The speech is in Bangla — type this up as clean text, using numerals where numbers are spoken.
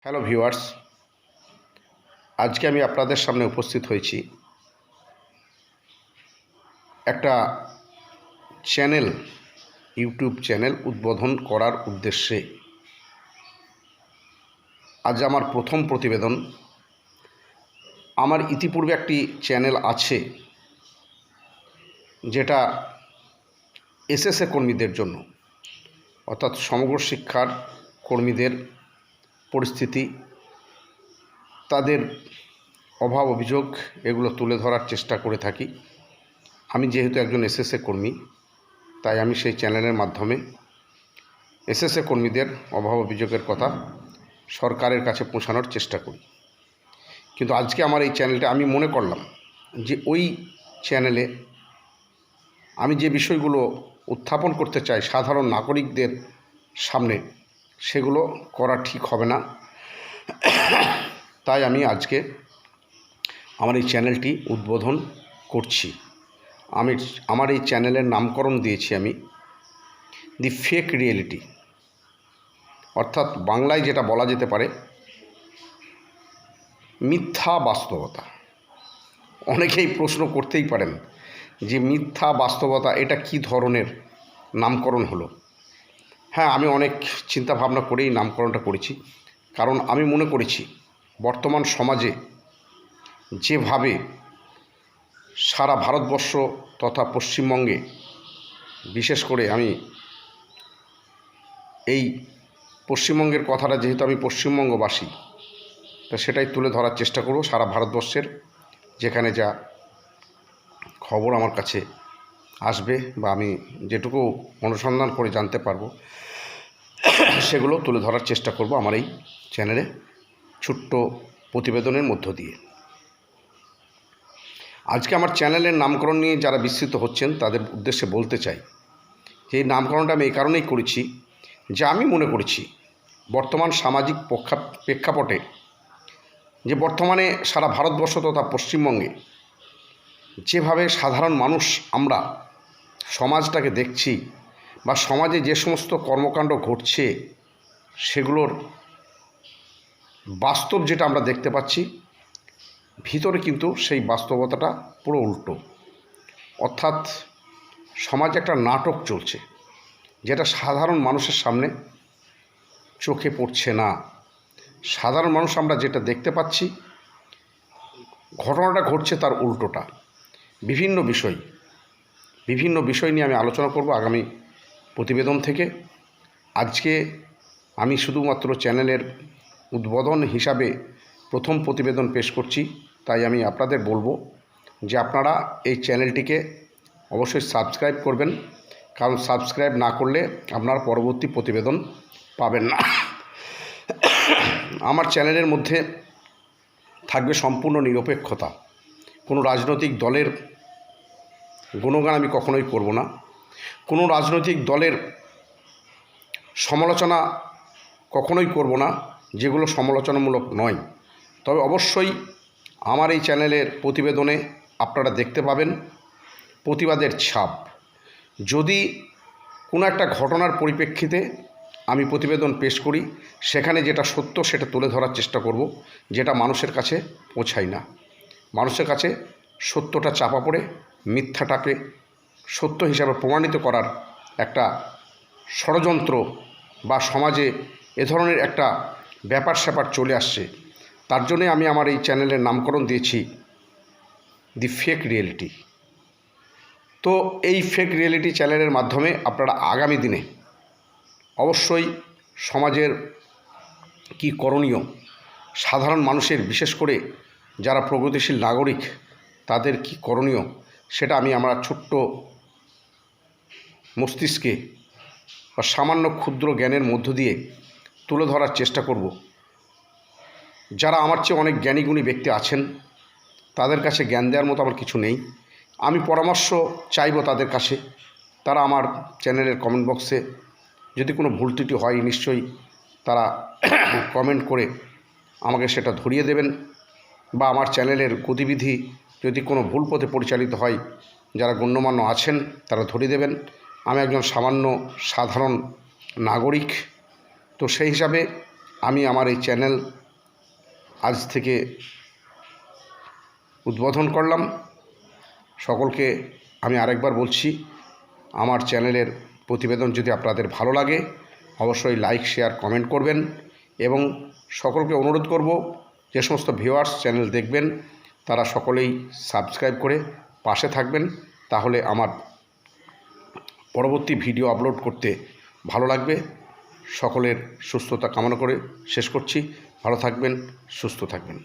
হ্যালো ভিউয়ার্স, আজকে আমি আপনাদের সামনে উপস্থিত হয়েছি একটা ইউটিউব চ্যানেল উদ্বোধন করার উদ্দেশ্যে। আজ আমার প্রথম প্রতিবেদন। আমার ইতিপূর্বে একটি চ্যানেল আছে যেটা এসএসএ কর্মীদের জন্য, অর্থাৎ সমগ্র শিক্ষার কর্মীদের পরিস্থিতি, তাদের অভাব অভিযোগ এগুলো তুলে ধরার চেষ্টা করে থাকি। আমি যেহেতু একজন এসএসএ কর্মী, তাই আমি সেই চ্যানেলের মাধ্যমে এসএসএ কর্মীদের অভাব অভিযোগের কথা সরকারের কাছে পৌঁছানোর চেষ্টা করি। কিন্তু আজকে আমার এই চ্যানেলটা আমি মনে করলাম যে ওই চ্যানেলে আমি যে বিষয়গুলো উত্থাপন করতে চাই সাধারণ নাগরিকদের সামনে, সেগুলো করা ঠিক হবে না। তাই আমি আজকে আমার এই চ্যানেলটি উদ্বোধন করছি। আমার এই চ্যানেলের নামকরণ দিয়েছি আমি দি ফেক রিয়েলিটি, অর্থাৎ বাংলায় যেটা বলা যেতে পারে মিথ্যা বাস্তবতা। অনেকেই প্রশ্ন করতেই পারেন যে মিথ্যা বাস্তবতা এটা কি ধরনের নামকরণ হলো। হ্যাঁ, আমি অনেক চিন্তা ভাবনা করেই নামকরণটা করেছি, কারণ আমি মনে করেছি বর্তমান সমাজে যেভাবে সারা ভারতবর্ষ তথা পশ্চিমবঙ্গে, বিশেষ করে আমি এই পশ্চিমবঙ্গের কথাটা, যেহেতু আমি পশ্চিমবঙ্গবাসী, তো সেটাই তুলে ধরার চেষ্টা করব। সারা ভারতবর্ষের যেখানে যা খবর আমার কাছে আসবে বা আমি যেটুকু অনুসন্ধান করে জানতে পারবো, সেগুলো তুলে ধরার চেষ্টা করব আমার এই চ্যানেলে ছোট্ট প্রতিবেদনের মধ্য দিয়ে। আজকে আমার চ্যানেলের নামকরণ নিয়ে যারা বিস্মিত হচ্ছেন তাদের উদ্দেশ্যে বলতে চাই যে এই নামকরণটা আমি এই কারণেই করেছি যে আমি মনে করেছি বর্তমান সামাজিক প্রেক্ষাপটে যে বর্তমানে সারা ভারতবর্ষ তথা পশ্চিমবঙ্গে যেভাবে সাধারণ মানুষ আমরা সমাজটাকে দেখছি বা সমাজে যে সমস্ত কর্মকাণ্ড ঘটছে, সেগুলোর বাস্তব যেটা আমরা দেখতে পাচ্ছি, ভিতরে কিন্তু সেই বাস্তবতাটা পুরো উল্টো। অর্থাৎ সমাজে একটা নাটক চলছে যেটা সাধারণ মানুষের সামনে চোখে পড়ছে না। সাধারণ মানুষ আমরা যেটা দেখতে পাচ্ছি, ঘটনাটা ঘটছে তার উল্টোটা। বিভিন্ন বিষয় নিয়ে আমি আলোচনা করব আগামী প্রতিবেদন থেকে। আজকে আমি শুধুমাত্র চ্যানেলের উদ্বোধন হিসাবে প্রথম প্রতিবেদন পেশ করছি, তাই আমি আপনাদের বলবো যে আপনারা এই চ্যানেলটিকে অবশ্যই সাবস্ক্রাইব করবেন, কারণ সাবস্ক্রাইব না করলে আপনারা পরবর্তী প্রতিবেদন পাবেন না। আমার চ্যানেলের মধ্যে থাকবে সম্পূর্ণ নিরপেক্ষতা। কোনো রাজনৈতিক দলের গুণগান আমি কখনোই করব না, কোনো রাজনৈতিক দলের সমালোচনা কখনোই করব না যেগুলো সমালোচনামূলক নয়। তবে অবশ্যই আমার এই চ্যানেলের প্রতিবেদনে আপনারা দেখতে পাবেন প্রতিবাদের ছাপ। যদি কোনো একটা ঘটনার পরিপ্রেক্ষিতে আমি প্রতিবেদন পেশ করি, সেখানে যেটা সত্য সেটা তুলে ধরার চেষ্টা করব, যেটা মানুষের কাছে পৌঁছায় না। মানুষের কাছে সত্যটা চাপা পড়ে মিথ্যাটাকে সত্য হিসাবে প্রমাণিত করার একটা ষড়যন্ত্র বা সমাজে এ ধরনের একটা ব্যাপার স্যাপার চলে আসছে। তার জন্যে আমি আমার এই চ্যানেলের নামকরণ দিয়েছি দি ফেক রিয়েলিটি। তো এই ফেক রিয়েলিটি চ্যানেলের মাধ্যমে আপনারা আগামী দিনে অবশ্যই সমাজের কি করণীয়, সাধারণ মানুষের, বিশেষ করে যারা প্রগতিশীল নাগরিক, তাদের কি করণীয়, সেটা আমি আমার ছোট্ট মস্তিষ্কে বা সামান্য ক্ষুদ্র জ্ঞানের মধ্য দিয়ে তুলে ধরার চেষ্টা করব। যারা আমার চেয়ে অনেক জ্ঞানীগুণী ব্যক্তি আছেন, তাদের কাছে জ্ঞান দেওয়ার মতো আমার কিছু নেই। আমি পরামর্শ চাইব তাদের কাছে। তারা আমার চ্যানেলের কমেন্ট বক্সে যদি কোনো ভুল ত্রুটি হয়, নিশ্চয়ই তারা কমেন্ট করে আমাকে সেটা ধরিয়ে দেবেন, বা আমার চ্যানেলের গতিবিধি যদি কোনো ভুল পথে পরিচালিত হয়, যারা গণ্যমান্য আছেন তারা ধরিয়ে দেবেন। আমি একজন সামান্য সাধারণ নাগরিক, তো সেই হিসাবে আমি আমার এই চ্যানেল আজ থেকে উদ্বোধন করলাম। সকলকে আমি আরেকবার বলছি, আমার চ্যানেলের প্রতিবেদন যদি আপনাদের ভালো লাগে অবশ্যই লাইক, শেয়ার, কমেন্ট করবেন এবং সকলকে অনুরোধ করব যে সমস্ত ভিউয়ার্স চ্যানেল দেখবেন তারা সকলেই সাবস্ক্রাইব করে পাশে থাকবেন। তাহলে আমার পরবর্তী ভিডিও আপলোড করতে ভালো লাগবে। সকলের সুস্থতা কামনা করে শেষ করছি। ভালো থাকবেন, সুস্থ থাকবেন।